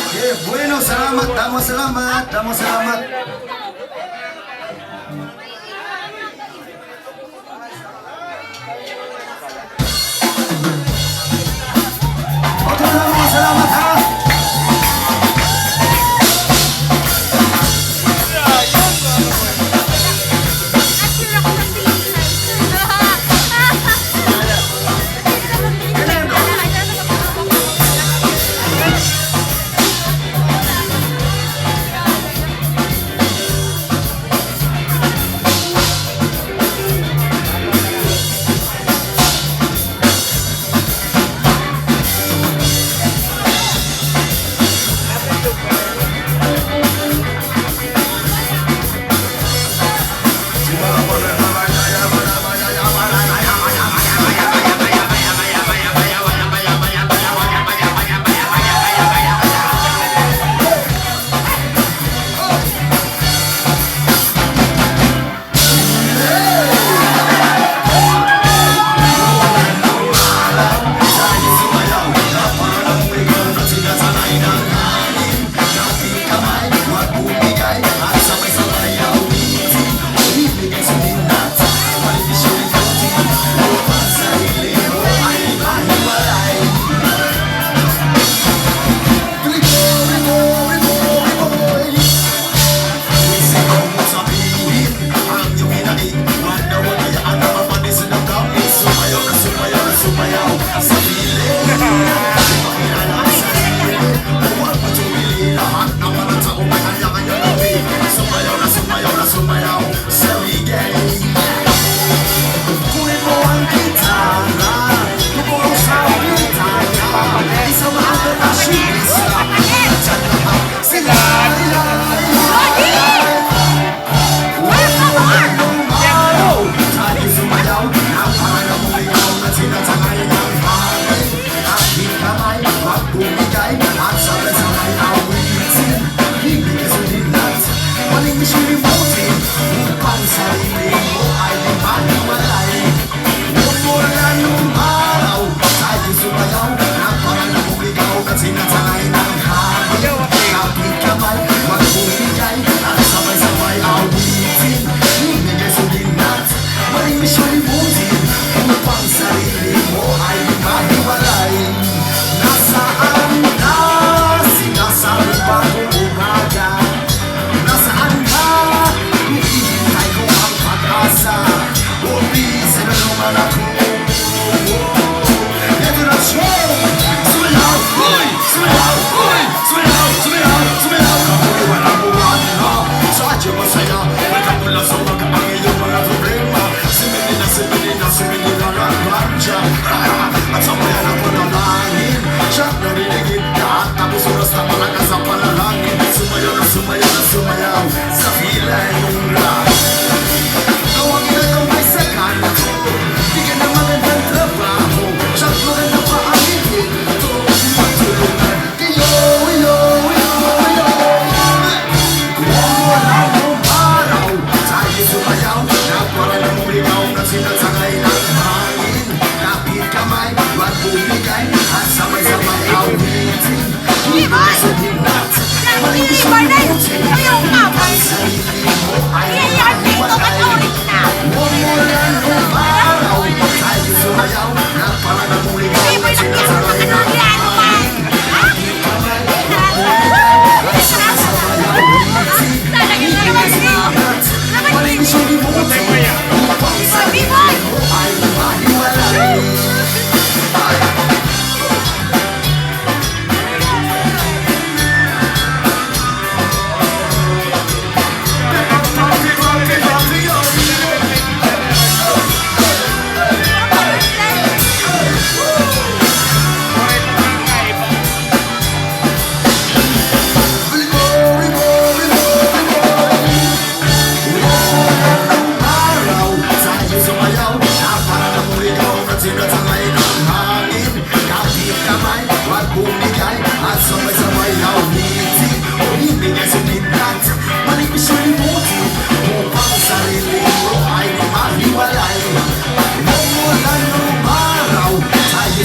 Okay, bueno, salamat, damo salamat. Okay, salamat ha.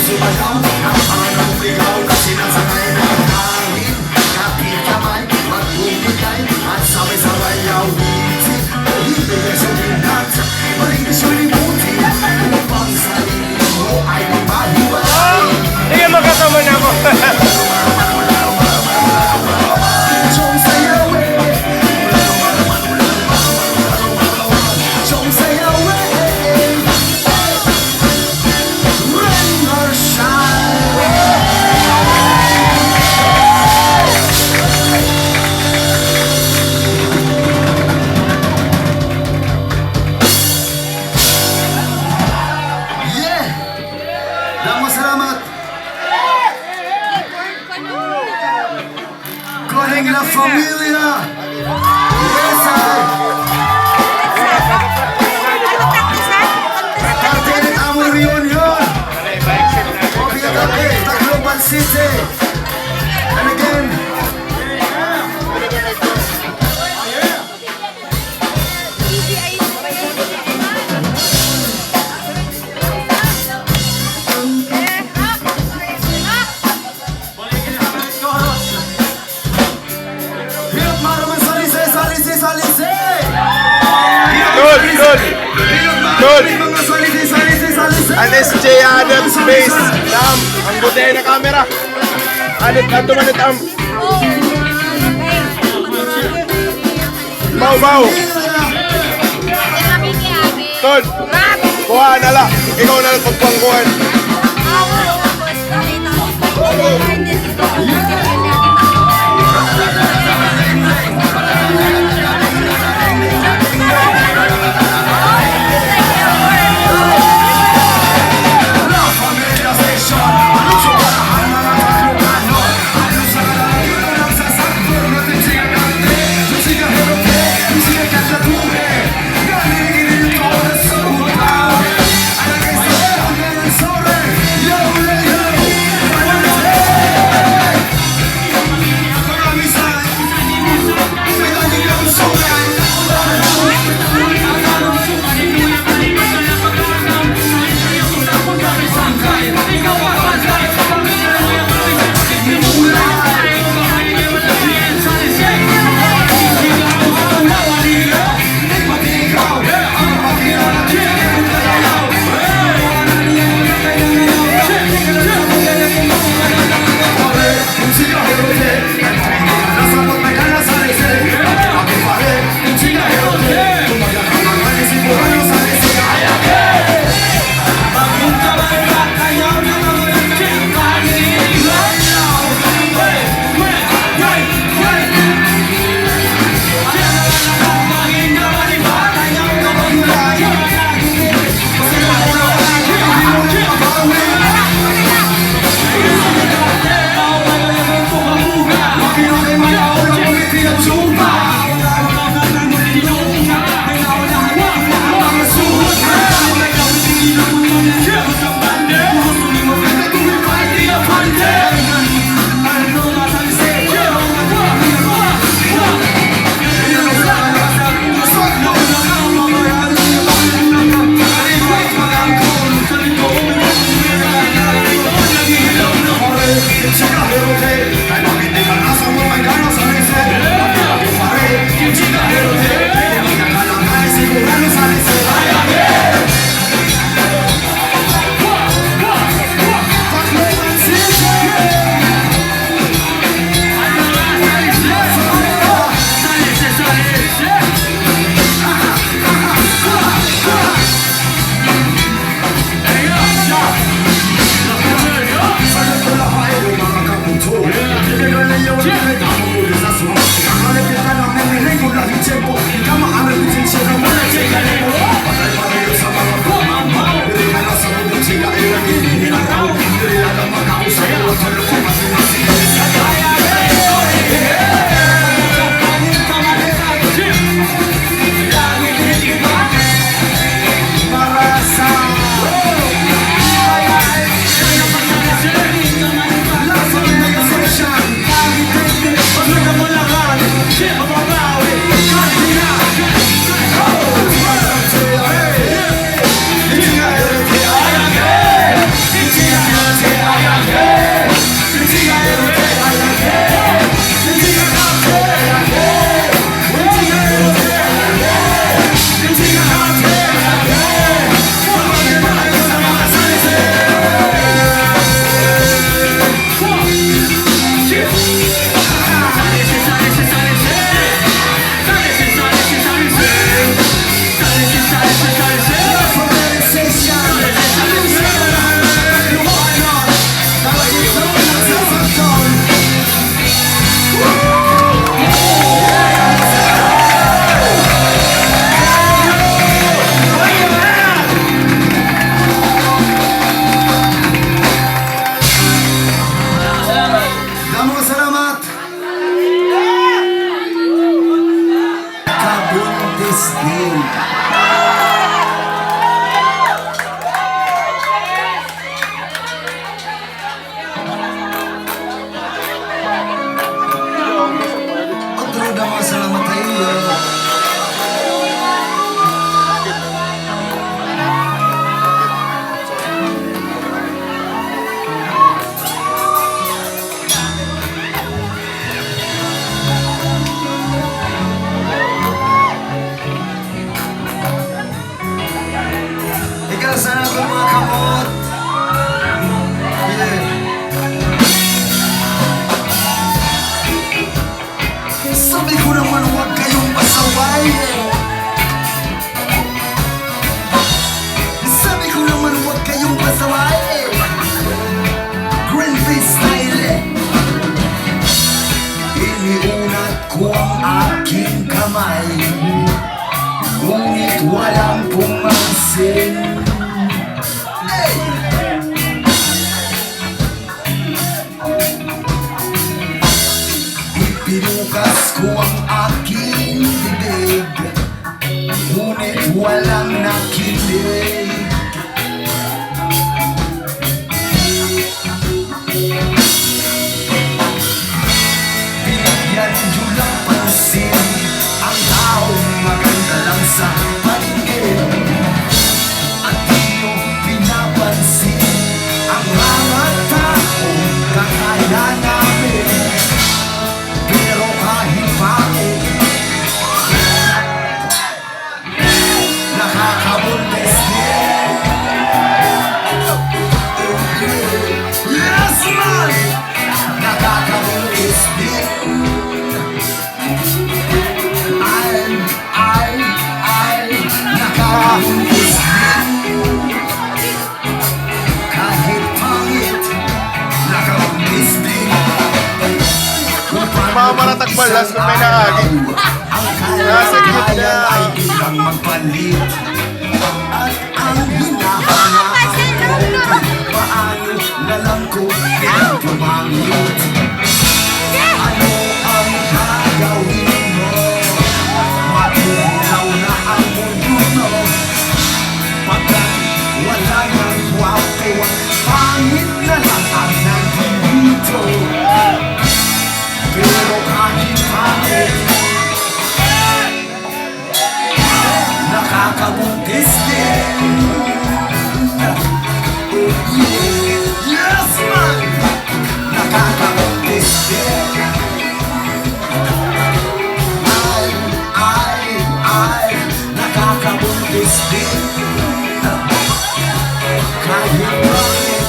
Sumayaw, mo. Con la familia. Yes, Cartel Amo Reunion. Obviamente, the Global City. And again, Good. An SJ Adam Space. Tam, ang buday na camera. Anit na tumanit am. Mau. Tol. Kuha na la. Ikaw na lang pagpangkuhan. Ikaw sana ito mga kamot. Yeah. Sabi ko naman huwag kayong pasaway. Sabi ko naman huwag kayong pasaway. Greenpeace style. Iniunat ko ang aking kamay, ngunit walang pumansin. Hey! Ipinukas ko ang aking bibig, ngunit walang nakinig. Binigyan niyo lang pansin ang taong maganda lang sa paligid, at di niyo pinapansin ang mga taong kakaya namin. Pero kahit bakit nakakabundes din. Yes man! Nakakabundes din. Nakakabundes din. Kahit pangit, nakabundes din. Mamaratakbal, last kung may nakagin. Nasa gitna. Ay ilang magpalit. At ang hinahanap ko, paano na lang ko pinagpamangit. Ano ang gagawin mo? Matulaw na ang mundo mo. Pagkat wala nang wapo, pangit na lang ang nandito. Pero kahit pangit, nakakabuntis din. Yes man! Nakakabuntis din. Ay, nakakabuntis din. Kahit pangit,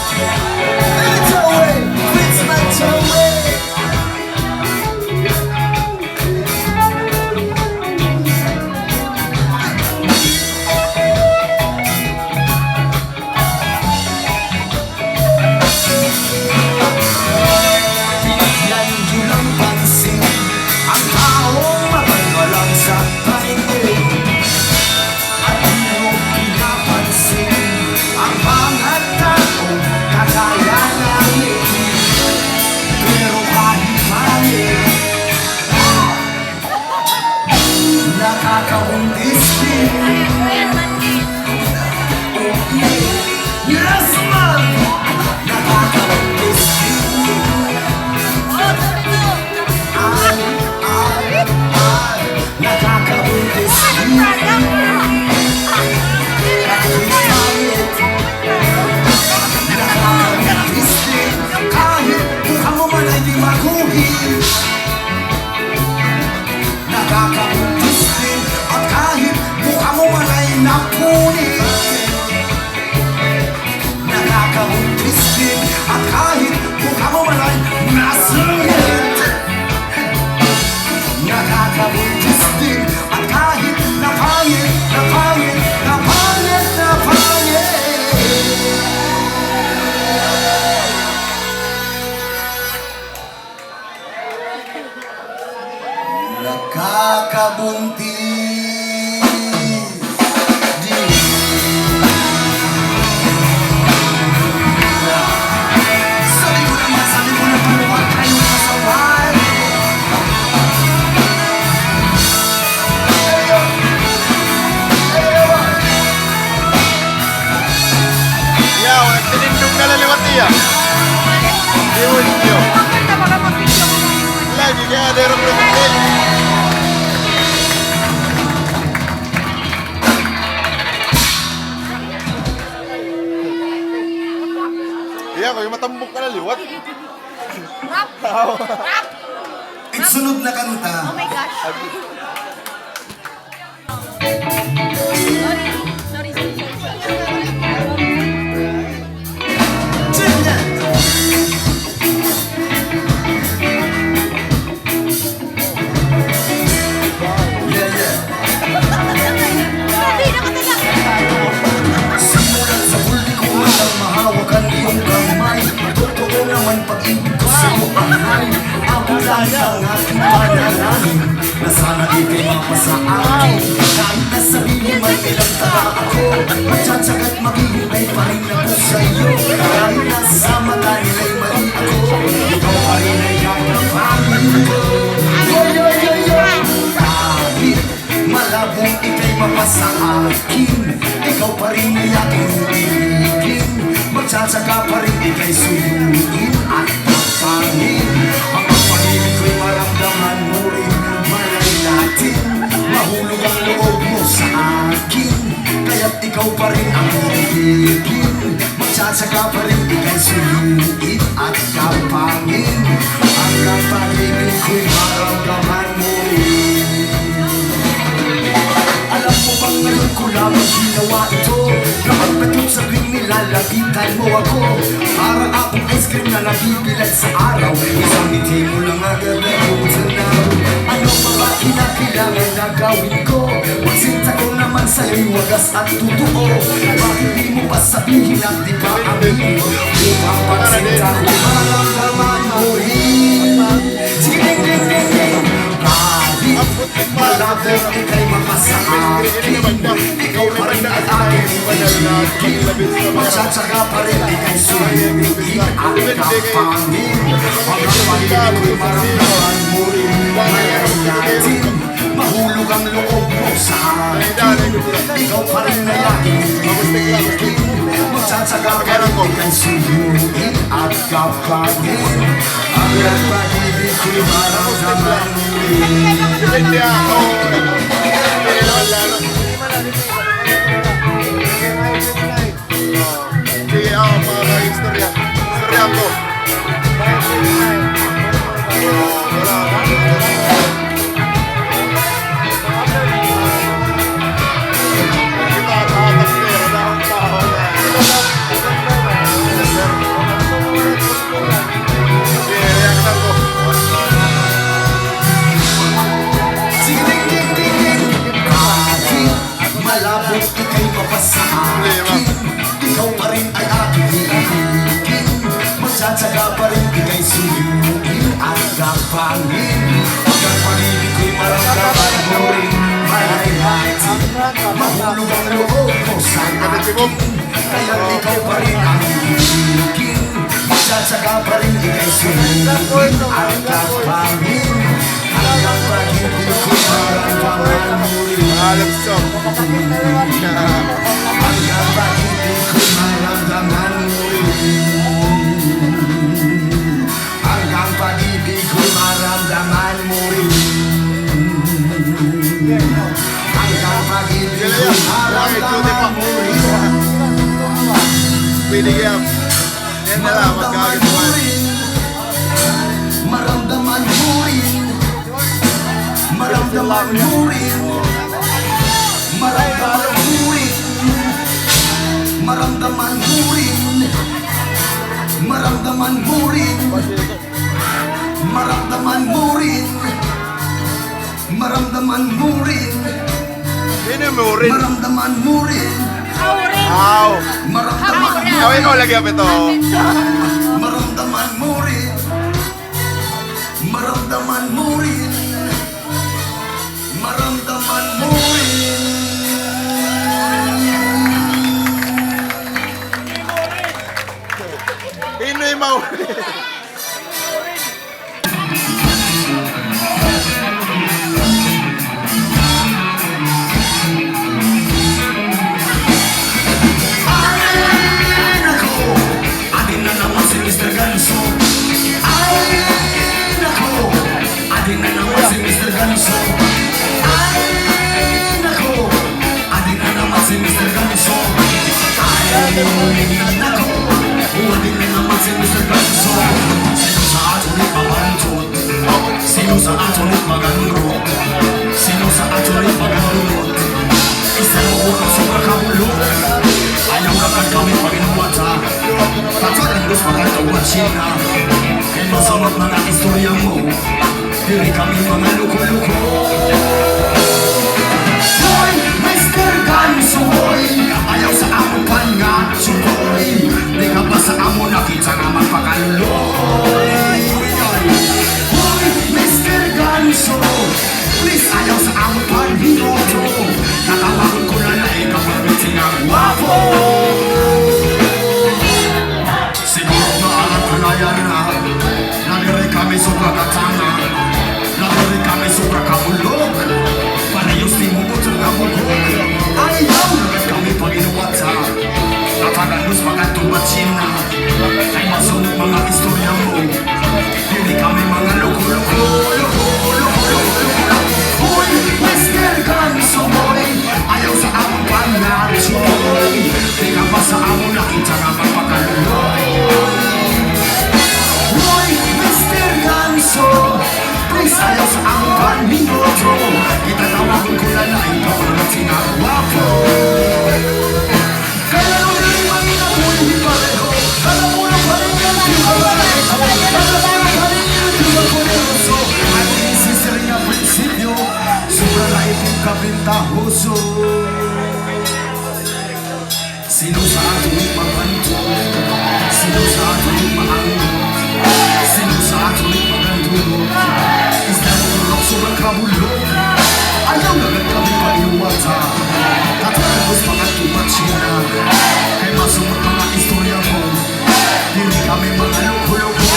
it's a way, it's not a way. Binigyan niyo lang pansin ang taong maganda lang sa paligid, at di niyo pinapansin ang mga taong kakaya namin. Pero kahit pangit, nakakabuntis din. Yes man! Nakakabuntis din. Nakakabuntis din. Kahit pangit, nakakabuntis din. Kahit mukha mo man ay di maguhin, nakakabuntis din. At kahit mukha mo man ay napunin, nakakabuntis din. At kahit mukha mo man ay nasungit, nakakabuntis din. At kahit napangit, napangit, napangit, napangit, nakakabuntis din. Sabi ko naman huwag kayong pasaway. Yeah, walang tinindog na laliwat niya. Iwan niyo. Lagi kaya, dero protein. Iya ko, yung matambok ka na liwat. Rap! Rap! Sunod na kanta. Oh my gosh. Sorry. Simulan sa huli ko walang mahawakan iyong kamay. Totoo naman pag-ibig ko sa'yo ahay. Ako lang ang aking panalangin na sana ikay mapasa akin. Kahit na sabihin may ilang taga ako, magtsatsagat maghihintay pa rin ako sa'yo. Kahit na sa mata nila'y mali ako, ikaw pa rin ay kakapanin ko. Kahit malabong ikay mapasa akin, ikaw pa rin ay aking ibigin. Magtsatsaga pa rin ikay suyuin at kapangin. Ang pag-ibig ko'y maramdaman mo rin. Malay natin, mahulog ang loob mo sa akin. Kaya't ikaw pa rin ang ibigin. Magtsatsaga pa rin ikay suyuin at kapangin. Ang pag-ibig ko'y maramdaman mo rin. Alam mo bang ngayon ko lamang ginawa ito? Kapag petot sa tuwing nilalapitan mo ako, parang akong ice cream na nabibilad sa araw. Isang ngiti mo lang agad na yung tanaw. Ano pa ba kinakailangan na gawin ko? Magsinta ko naman sa'yo'y wagas at totoo. Bakit di mo pa sabihin at di pa amin? Upang pagsinta ko maramdaman mo rin. Sige, kahit malabong ikay mapasa akin, ikaw pa rin at aking ibigin. Magsatsaga pa rin ikay suyuin at kapangin. Ang pag-ibig ko'y maramdaman mo rin. Malay natin, mahulog ang loob mo sa akin. Ikaw pa rin ay aking ibigin. Magsatsaga pa rin ikay suyuin at kapangin. Ang pag-ibig ko'y maramdaman mo rin. Hindi ako. Hindi naman lalo. Sige ako, mga istorya. Istorya ko. Kita tatas niya. Wala akong tao na. Sige, reaction ko. Malabot ikay mapasa akin, ikaw pa rin ay aking ibigin. Magsatsaga pa rin ikay suyuin at kapangin. Hanggang pag-ibig ko'y maramdaman mo rin. Malay natin, mahulog ang loob mo sa akin. Kaya't ikaw pa rin ang ibigin. Magsatsaga pa rin ikay suyuin at kapangin. Hanggang pag-ibig ko'y maramdaman mo rin. Alam sa Hanggang pag-ibig ko'y maramdaman mo rin. Hanggang pag-ibig ko'y maramdaman mo rin. Hanggang pag-ibig ko'y maramdaman mo rin. pwede yan. Yan na lang, magkagit mo. Maramdaman mo rin. Maramdaman mo rin. Maramdaman mo rin. Maramdaman mo rin. Maramdaman mo rin. Maramdaman mo rin. Maramdaman mo rin. Sino mo rin? Maramdaman mo rin. Aw! Maramdaman mo rin. Gawin ko lagi up ito. Maramdaman mo rin. Maramdaman mo rin. Maramdaman mo rin. Pinoy mo rin. Nako, huwag din na naman magkatuwatsin na. Kaya masunod mga istorya mo, dili kami mga luko-luko. Boy, Mr. Ganso boy, ayaw sa amon pangatso boy. Di ka ba sa amon nakita nga magpakaluloy. Boy, Mr. Ganso, please ayaw sa amon panbinoto. Natawagon ko na na ikaw pagbiting ang wapo. Siguro maalat ko na yan na naliri kami sa kagatana, naliri kami sa kakabulog. Panayos di mo mo itong kabulog. Ayaw kami pag-inuwata, natagalus mga tumatsin na. Ay masunod mga istorya mo, hindi kami mga loko-loko. Boy, Mr. Ganso boy, ayaw sa among pangatso boy. Di ka ba sa among nakita nga magpakaluloy. Boy, Mr. Ganso, please ayaw sa among panbinoto. Itatawagon ko na na ikaw ang tinagwapo. Kaya nung limang inapoy di pareho, alam mo na pa rin yan di pareho. Alam mo na pa rin yan di makoneroso. Ang isisiri nga prinsipyo, sobra na itong kabintahoso. Sino sa ating mabanto? Sino sa ating maangot? Sino sa ating magandunot? Isda mo tulog sobrang kabulog. Ayaw na lang kami pag-iwata. Tatapos mga tumatsin na. Kaya masunod mga istorya mo, hindi kami mga loko-loko.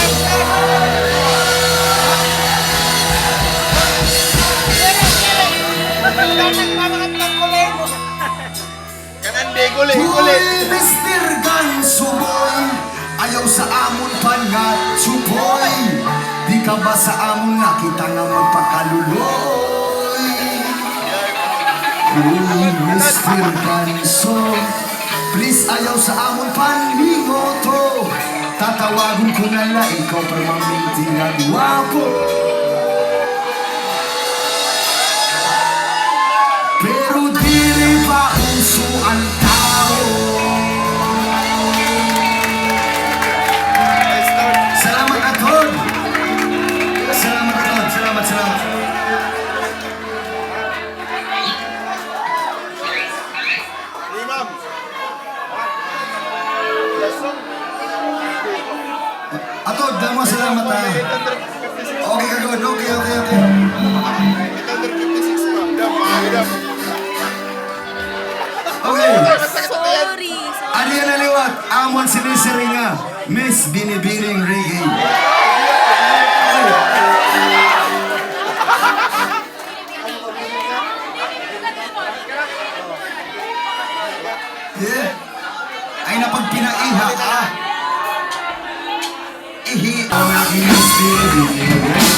Kanandi, kulit. Boy, Mr. Ganso boy, ayaw sa amon pangatso boy. Di ka ba sa amon nakita nga magpakaluloy. Boy, Mr. Ganso, please ayaw sa amon panlingoto. Tatawagon ko na lang ikaw para mamintihan wapo. Pero dili pa uso ang tao. Salamat Atod. Salamat Atod. Salamat. Imam. Atod, dahil mo salamat ha. Okay ka good. Okay. 856 pa. Dam. Okay. Sorry. Ano yan naliwat? Amon sinisiri nga. Miss Binibining Reggae. Yeah. Ay napagpinaiha ka. Ihi ang aking Miss Binibining Reggae.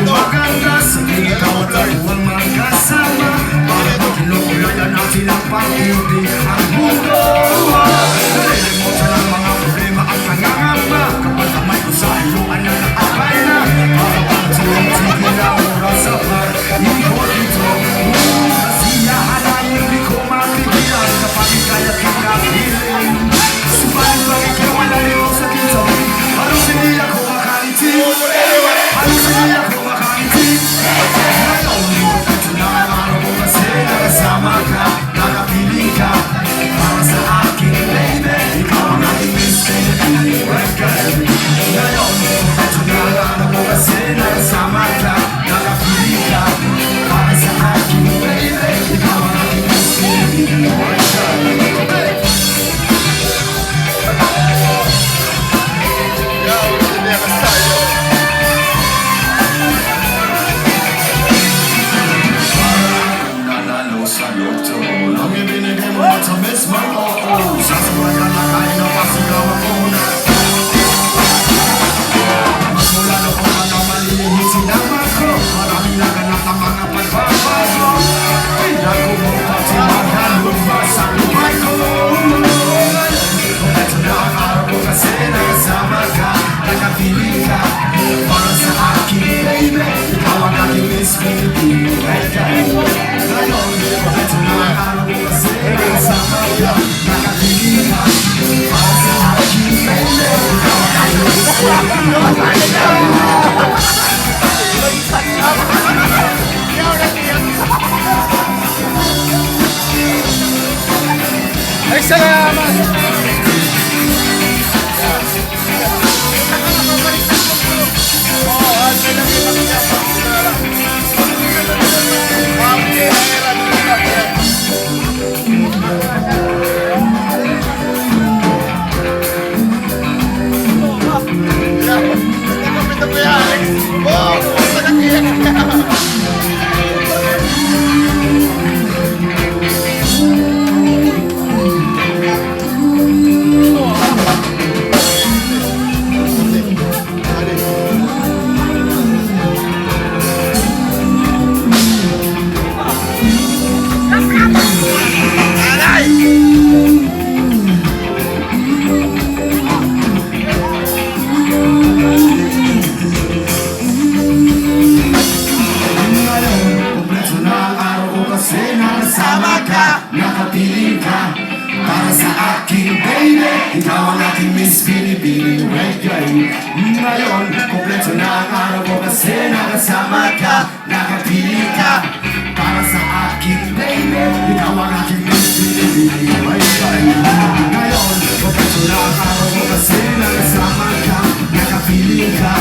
Maganda sa ikaw at ang magkasama. Para makinukulayan natin ang pag-ibig ang mundo. Nalilimutan ang mga problema at nangangamba. Kapag kamay ko sa iluan na nakabay na. Para pagtuwang-tigil ang oras sa pag-ibig ito. Kasiyahan ang hindi ko mapigilan. Kapag ikayat kikapiling. Subalit bakit kaya wala rin sa kinsabi. Halos hindi ako makangiti. Halos hindi ako makangiti. Ngayon, ito na ang araw mo kasi nakasama ka, nakapiling ka. mo pati maghalumba sa buhay ko. Kompleto na ang araw ko kasi nakasama ka, nakapiling ka para sa akin, baby. Ikaw ang aking Miss Philippine. Ngayon, kompleto na ang araw ko kasi nakasama ka, nakapiling ka para sa akin, baby. Ikaw ang aking Miss Philippine. Ay, salamat! Nakapiling ka para sa akin, baby. Ikaw ang aking Miss Philippine Reggae. Ngayon, kompleto na ang araw ko kasi nakasama ka. Nakapiling ka para sa akin, baby. Ikaw ang aking Miss Philippine Reggae. Ngayon, kompleto na ang araw ko kasi nakasama ka. Nakapiling ka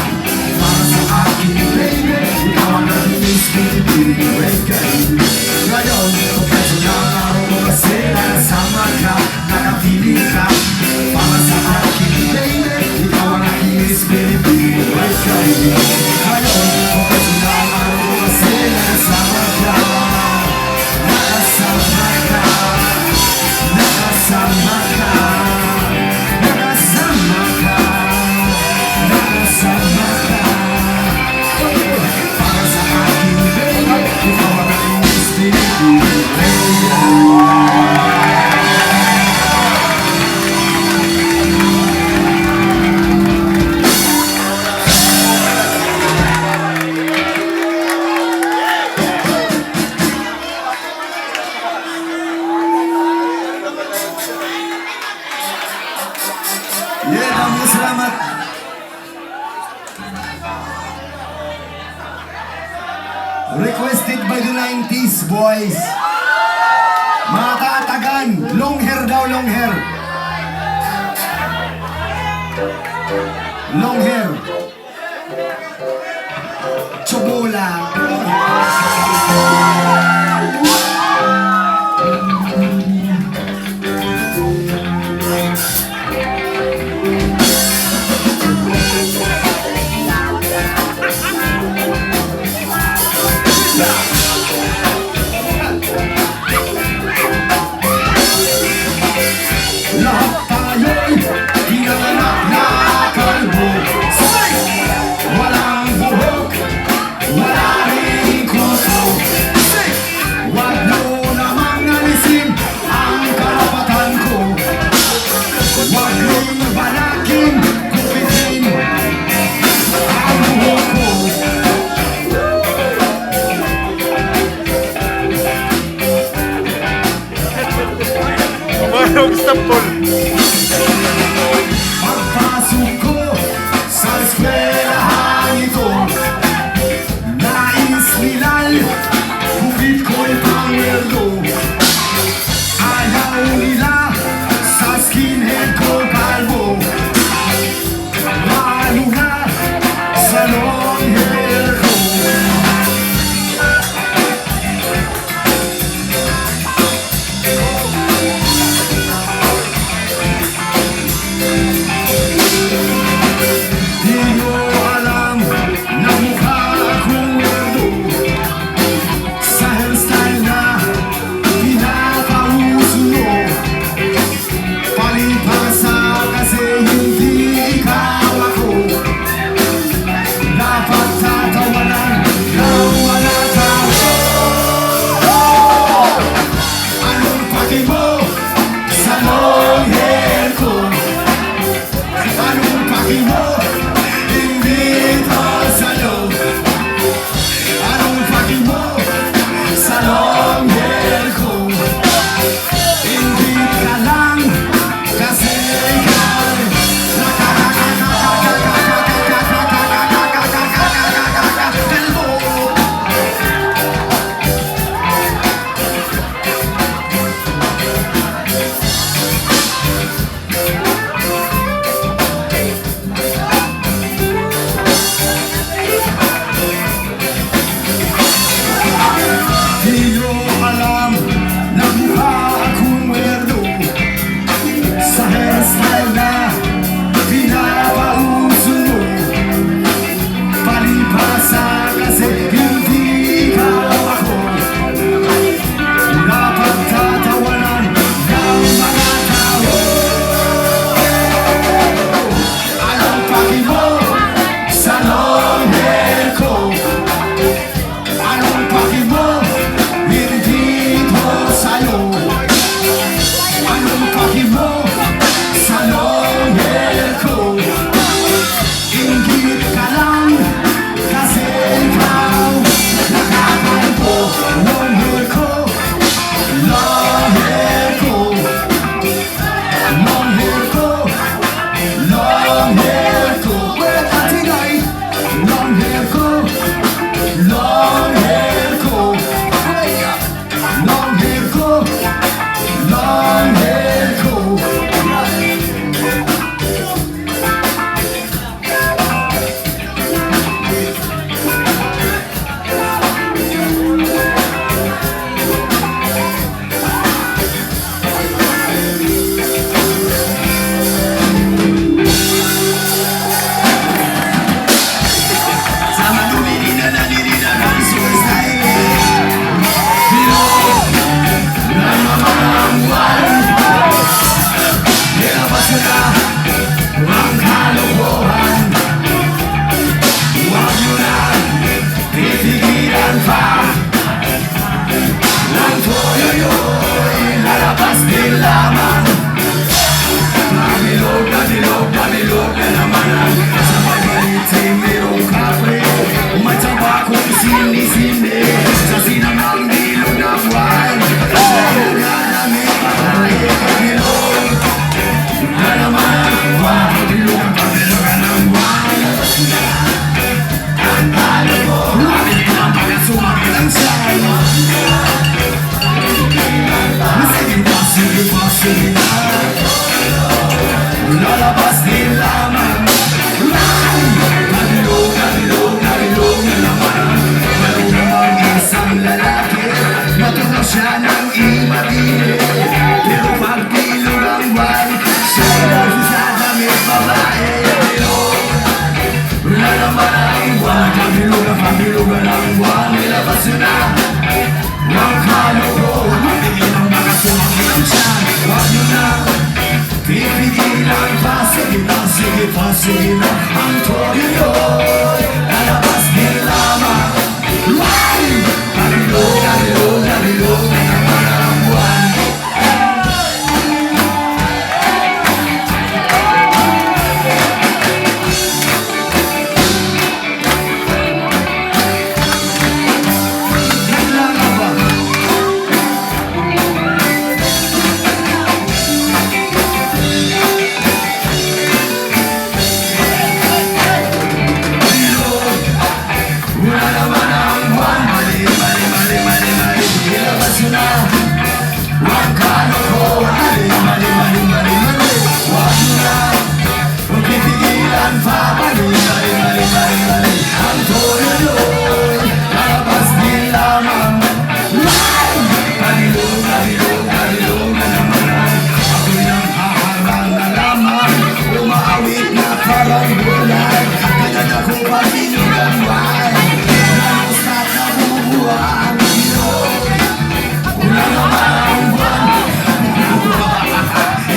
para sa akin, baby. Ikaw ang aking Miss Philippine Reggae. Ngayon, kompleto na ang araw ko kasi nakasama ka, nakapiling ka para sa akin, baby. Ikaw ang aking Miss Philippine Reggae. Ngayon, kompleto na ang araw ko kasi nakasama ka, nakasama ka, nakasama ka, nakasama ka, nakasama ka para sa akin, baby. Ikaw ang aking Miss Philippine maraming salamat. Requested by the 90s boys. Mga taatagan, long hair daw, long hair. Long hair. Chobola. Lahat tayo'y pinanganak na kalbo. Walang buhok, wala rin kuso. Wag mo namang alisin ang karapatan ko. Wag mong balakin, kupitin ang buhok ko. Marong stampol. Pagpasok ko sa eskwelahan ito, nais nila'y bukid ko'y pangweldo. Ayaw nila sa skinhead ko kalbo, lalo na sa long hair ko. na ng imatili. Pero pag bilog ang buwan, siya'y nagsasamit babae. Wala naman ang buwan, pabilugan ang buwan, nilabas yun na. Huwag kalokohan, matigil ang mga sumakit siyan. Huwag nyo na pipigilan pa, sige na, sige pa, sige na. Ang toyo yun, lalabas din lamang. Nabilog na naman ang buwan.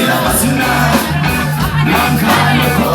Ilabas yun na, ang kaya ko,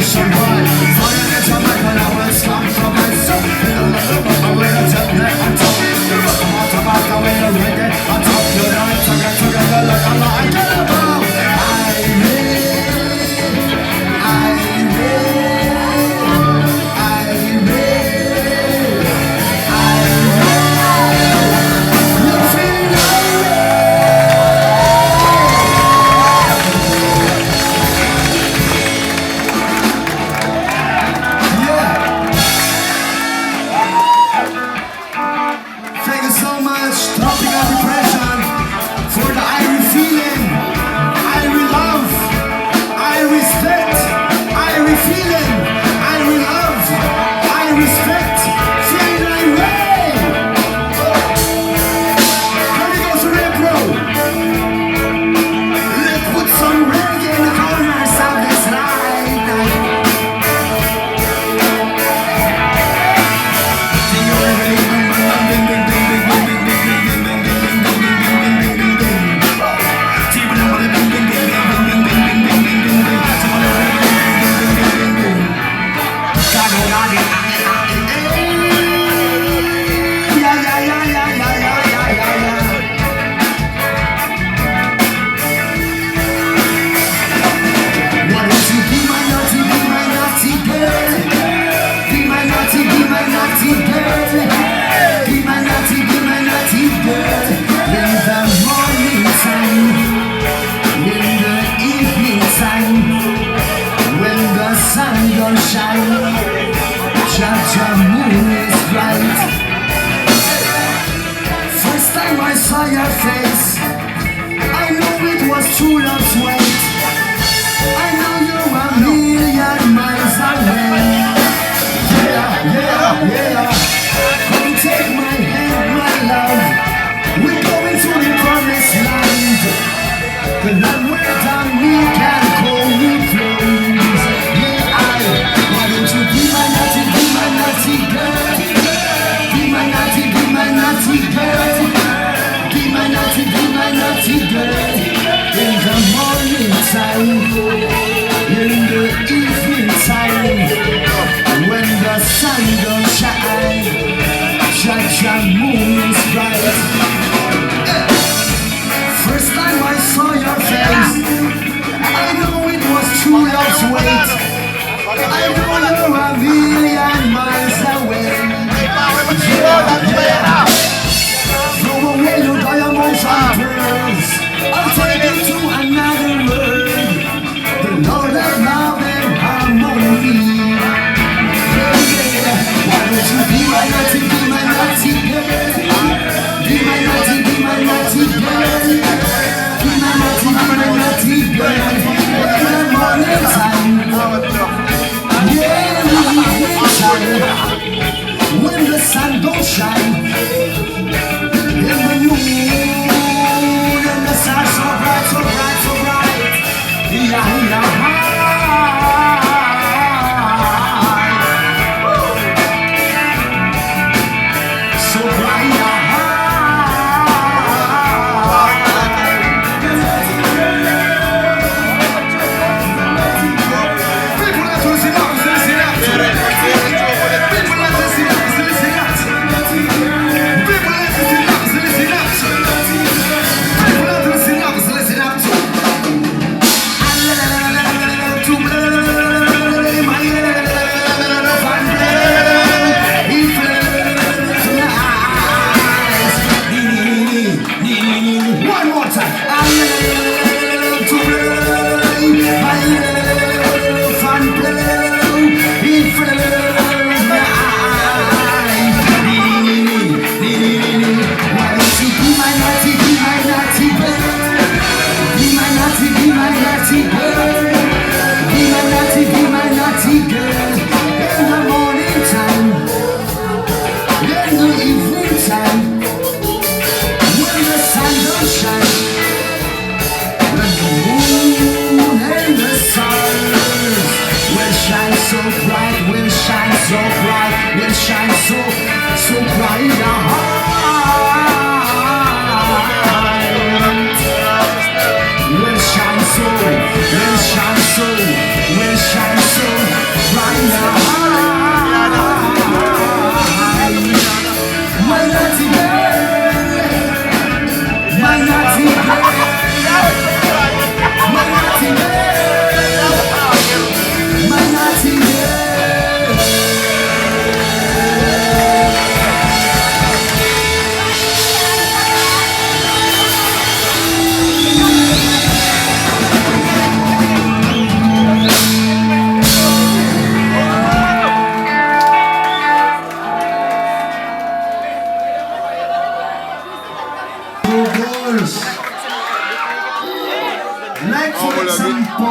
nationwide. For the next time I will stop for myself. I will tell them I'm talking. About the way I read it. I'm talking. I'm together like a lie.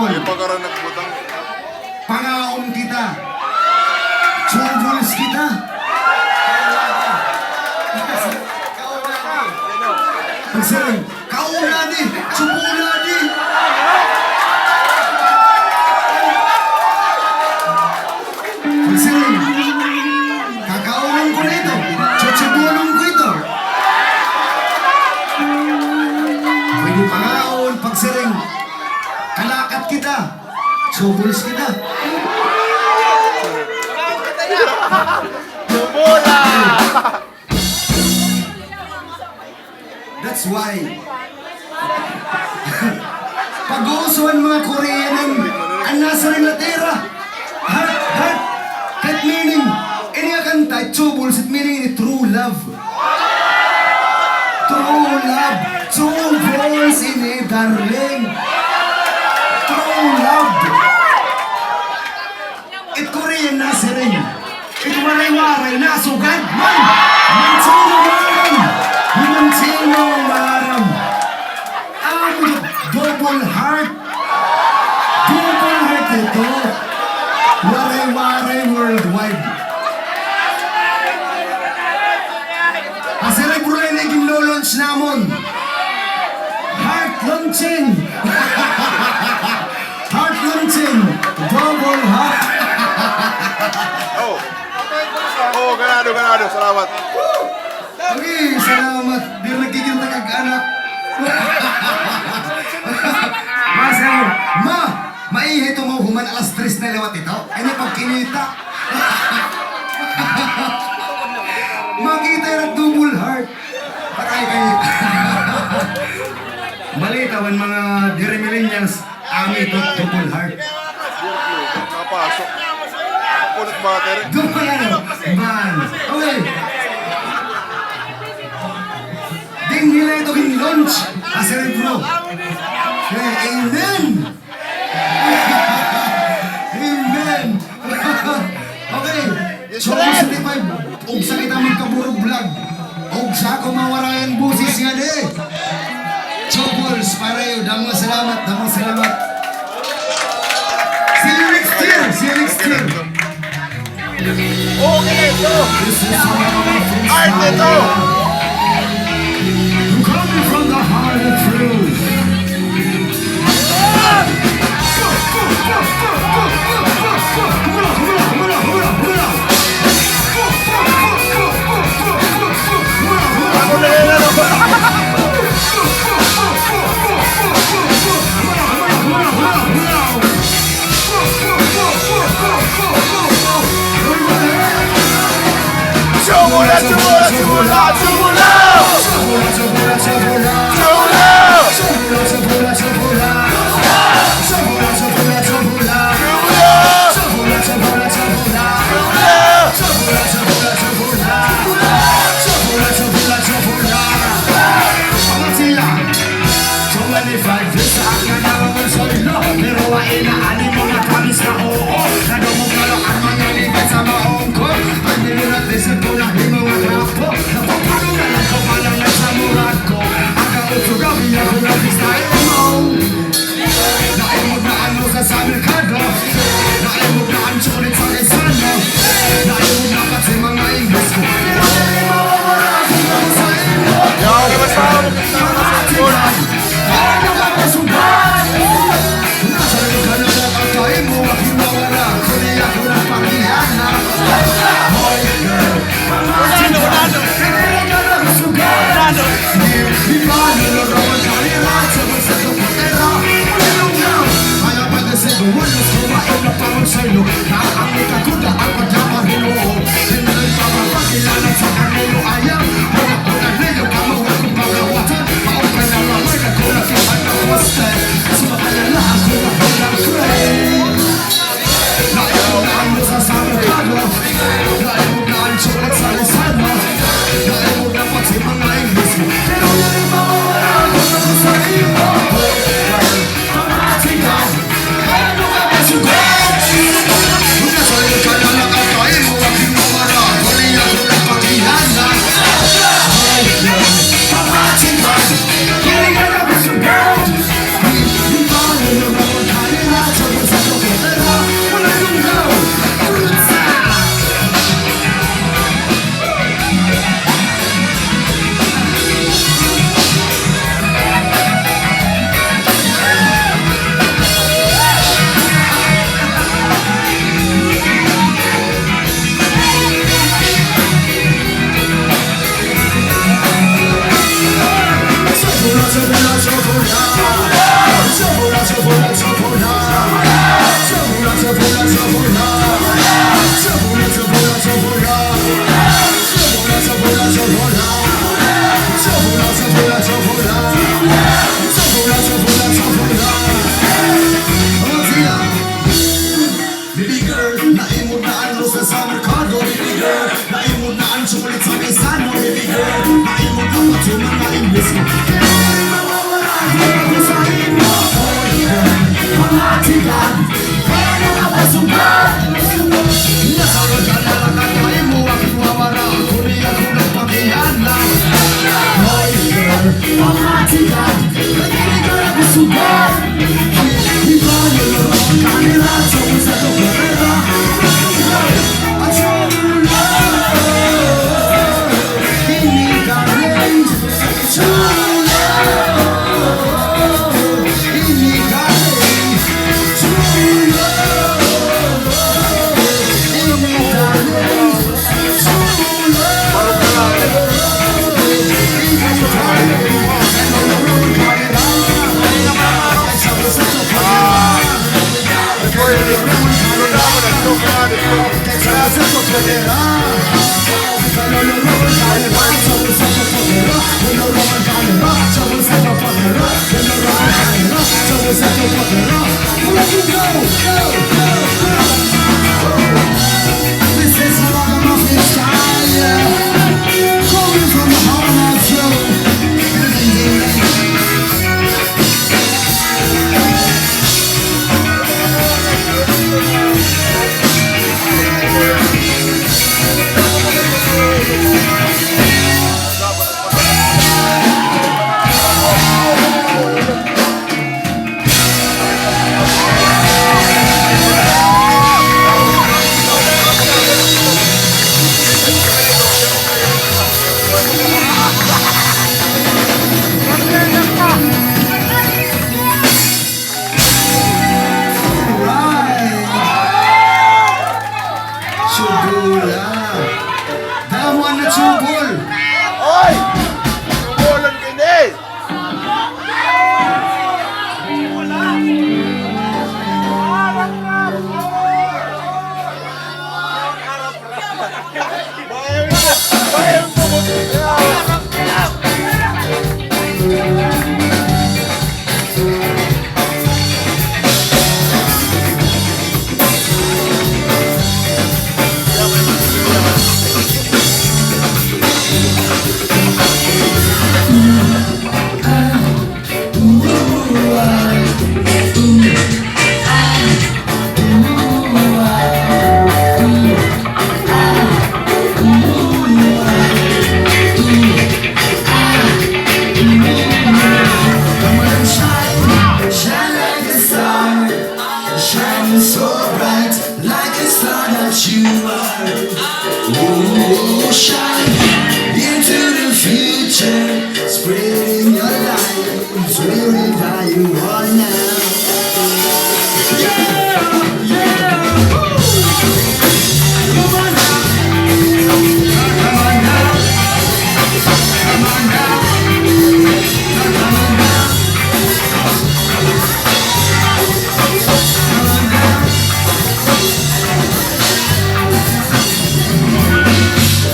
Tubol. Yung pagkaroon nagbutang. Pangaon kita. Tubuls kita. Pagsiring, kauna di, subula di. Pagsiring, kakaunan ko nito, chuchubulong ko ito. Pwede pangaon, pagsiring, kalakat kita, tubuls kita. Bola! That's why pag-uusuan mga Koreanan ang nasa rin natira heart that meaning ini nga kanta tubuls it meaning ni true love tubuls ini darling true love it Korean nasa rin it waray-waray nasugad man Mantino maram ang double heart ito waray-waray worldwide ang Cerebro na naging launch namon heart launching double heart Oh, ganado. Salamat. Okay, salamat. Di nagiging tagag-anak. Maihi ito mo human alas 3 na lewat ito. Ano pag kinita? Makita yung double heart. Patay kayo. Balitawan mga diri millennials. Ami ito double heart. Nakapasok. Punot battery. Double ano? Man. Okay. Ding nila ito launch ang Cerebro. Amen! Amen! Okay, so 75, og sa kita magkaburog vlog, og sa ako mawarayan busis nga di. Choppers, para yun, damang salamat. See you next year! Okay, ito. Art ito. Coming from the heart of truth. Thank you. Oy! Umulan ka din! Bayang spreading your light wherever you are now. Yeah, yeah. Come on now, come on now, come on now, come on now, come on now.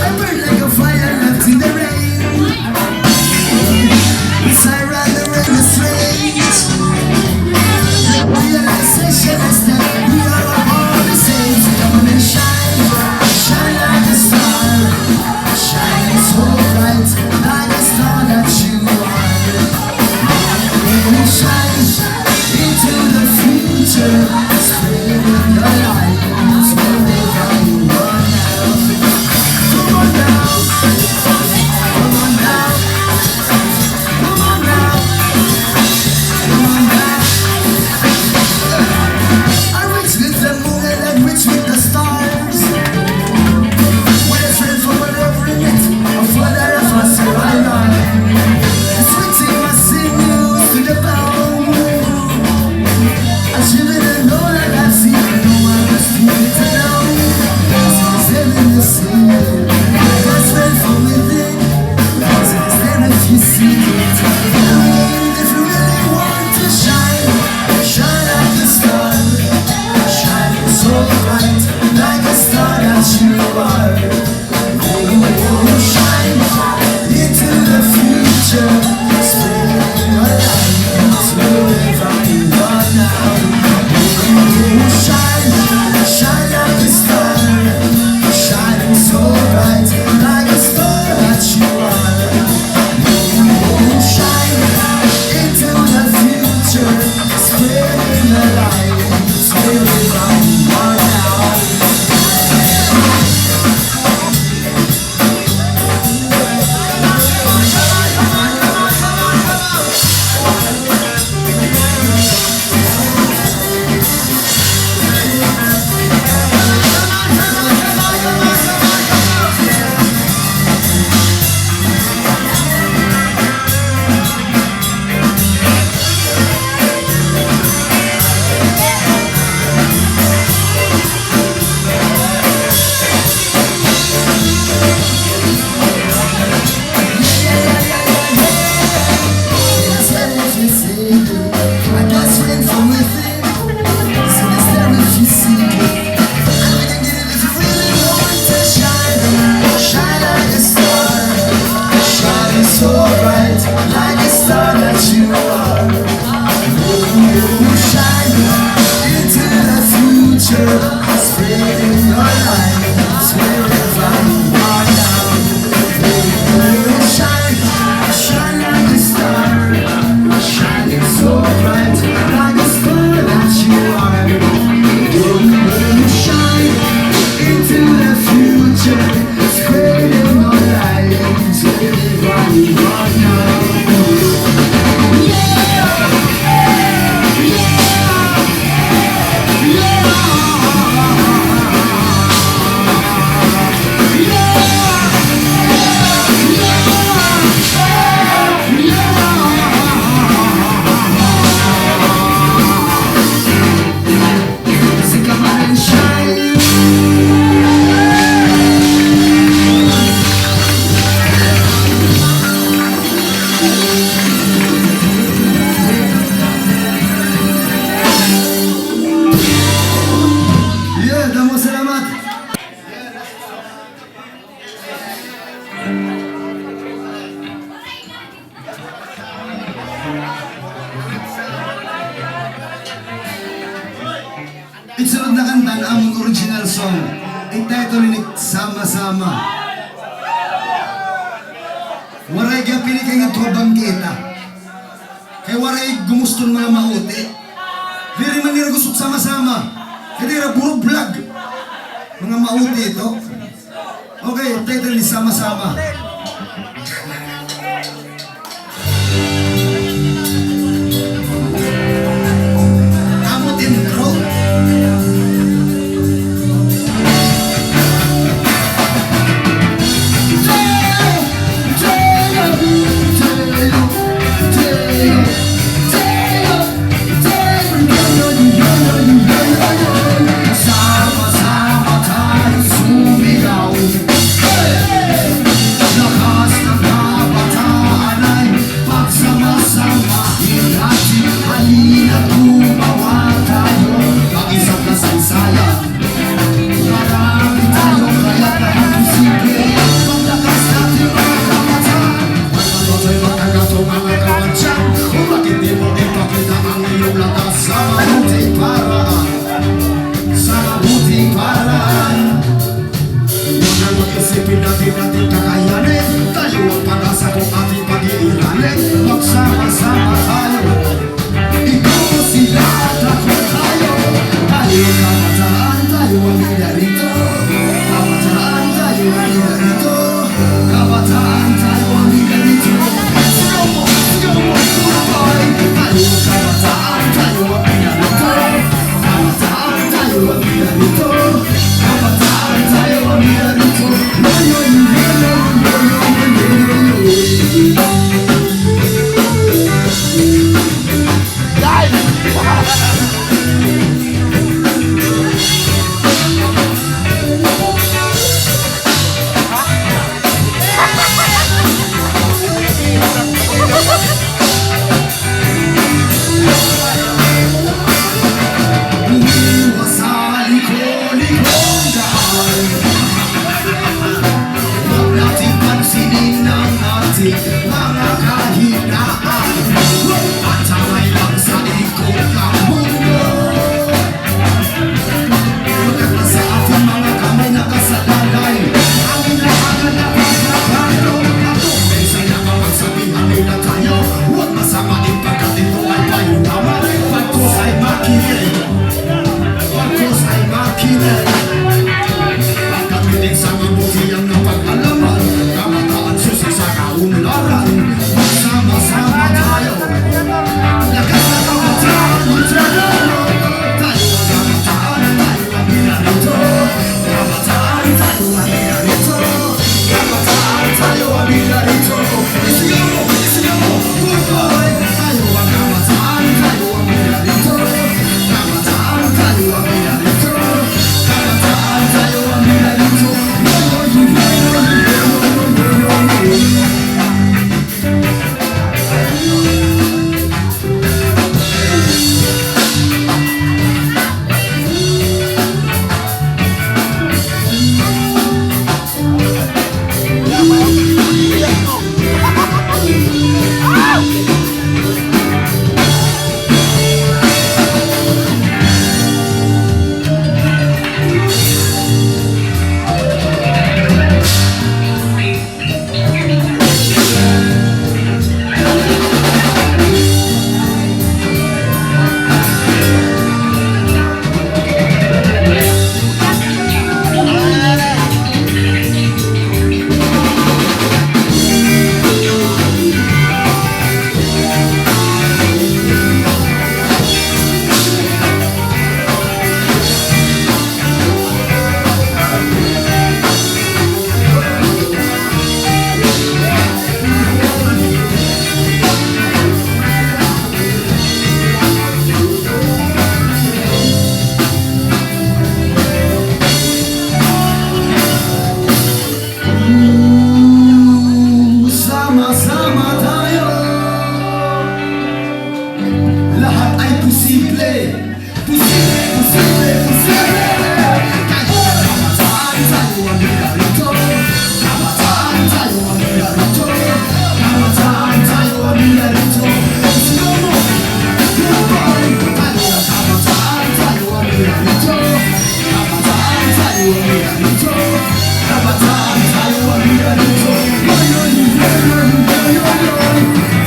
I burn like a fire left in the rain. I rather in the strange realization is that we are all the same. So come on and shine, shine like a star, shining so bright like a star that you are. Come and shine into the future, spreading your light wherever you are now. Come on now, come on now. I Itsunod na kanta ang among original song. Ititle ni Sama-sama. Waray gapili kay nga tuwabang kita. Kay waray gumuston mga mauti. Diri man nila gusto sama-sama. Kaya dira puro vlog. Mga mauti ito. Okay, title ni Sama-sama. Amot intro. Sama-sama tayo sumigaw. ganito Kabataan tayo ang ganito Kabataan tayo ang ganito Ngayon, ngayon, ngayon, ngayon